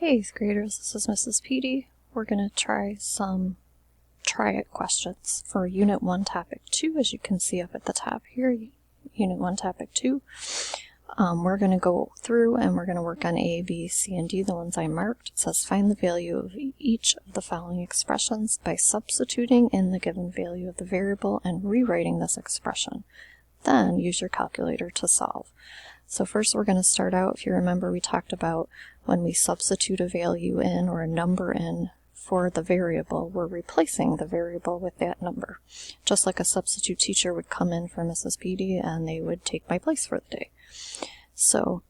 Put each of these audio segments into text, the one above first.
Hey 8th graders, this is Mrs. Petey. We're going to try some Try It questions for Unit 1 Topic 2, as you can see up at the top here, Unit 1 Topic 2. We're going to go through and we're going to work on A, B, C, and D, the ones I marked. It says find the value of each of the following expressions by substituting in the given value of the variable and rewriting this expression. Then use your calculator to solve. So first we're going to start out, if you remember, we talked about when we substitute a value in or a number in for the variable, we're replacing the variable with that number. Just like a substitute teacher would come in for Mrs. Petey and they would take my place for the day. So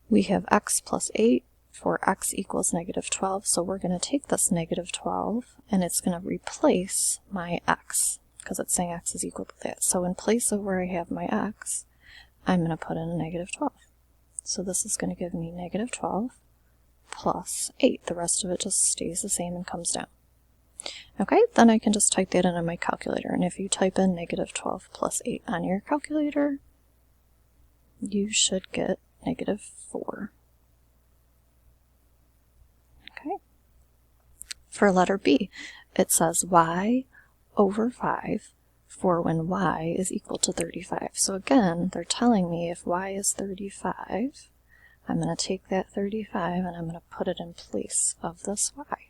we have x plus 8 for x equals negative 12. So we're going to take this negative 12 and it's going to replace my x because it's saying x is equal to that. So in place of where I have my x, I'm going to put in a negative 12. So this is going to give me negative 12 plus 8. The rest of it just stays the same and comes down. Okay, then I can just type that in on my calculator. And if you type in negative 12 plus 8 on your calculator, you should get negative 4. Okay. For letter B, it says y over 5 for when y is equal to 35. So again, they're telling me if y is 35, I'm going to take that 35 and I'm going to put it in place of this y.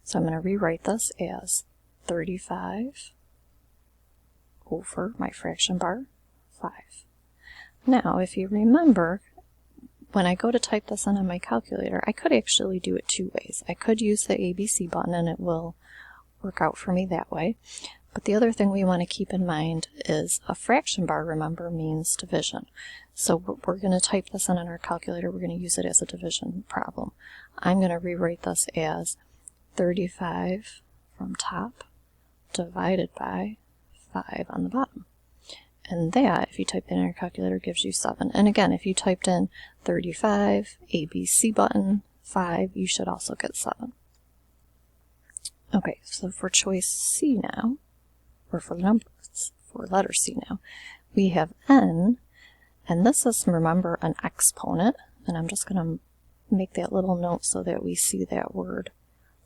So I'm going to rewrite this as 35 over my fraction bar 5. Now, if you remember, when I go to type this in on my calculator, I could actually do it two ways. I could use the ABC button and it will work out for me that way. But the other thing we want to keep in mind is a fraction bar, remember, means division. So we're going to type this in on our calculator. We're going to use it as a division problem. I'm going to rewrite this as 35 from top divided by 5 on the bottom. And that, if you type that in your calculator, gives you 7. And again, if you typed in 35, ABC button, 5, you should also get 7. Okay, so for choice C now, or for numbers, for letter C now, we have n, and this is, remember, an exponent, and I'm just going to make that little note so that we see that word.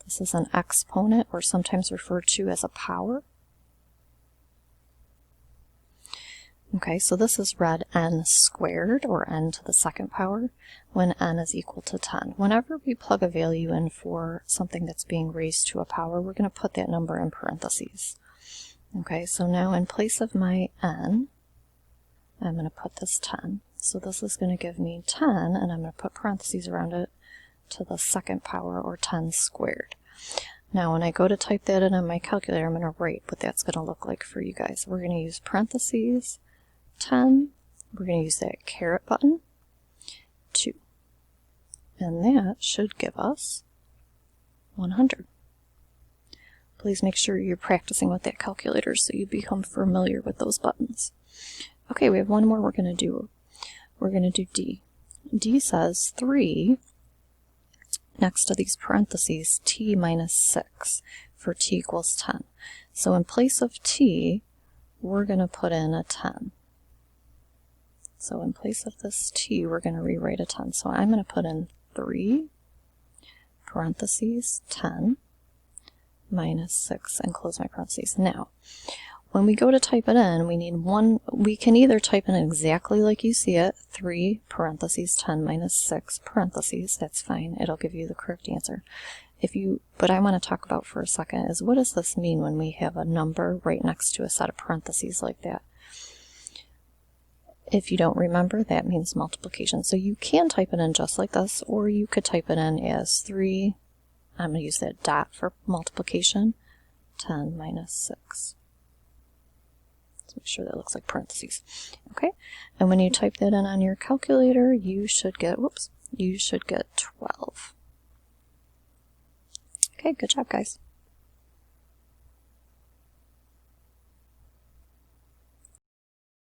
This is an exponent, or sometimes referred to as a power. Okay, so this is read n squared, or n to the second power, when n is equal to 10. Whenever we plug a value in for something that's being raised to a power, we're going to put that number in parentheses. Okay, so now in place of my n, I'm going to put this 10. So this is going to give me 10, and I'm going to put parentheses around it to the second power, or 10 squared. Now when I go to type that in on my calculator, I'm going to write what that's going to look like for you guys. We're going to use parentheses, 10, we're going to use that caret button, 2. And that should give us 100. Please make sure you're practicing with that calculator so you become familiar with those buttons. Okay, we have one more we're going to do. We're going to do D. D says 3 next to these parentheses, t minus 6 for t equals 10. So in place of t, we're going to put in a 10. So in place of this t, we're going to rewrite a 10. So I'm going to put in 3 parentheses 10 minus 6 and close my parentheses. Now, when we go to type it in, we need one. We can either type in exactly like you see it, 3 parentheses 10 minus 6 parentheses. That's fine. It'll give you the correct answer. But I want to talk about for a second is what does this mean when we have a number right next to a set of parentheses like that? If you don't remember, that means multiplication. So you can type it in just like this, or you could type it in as 3. I'm going to use that dot for multiplication, 10 minus 6. Let's make sure that looks like parentheses. Okay, and when you type that in on your calculator, you should get, you should get 12. Okay, good job, guys.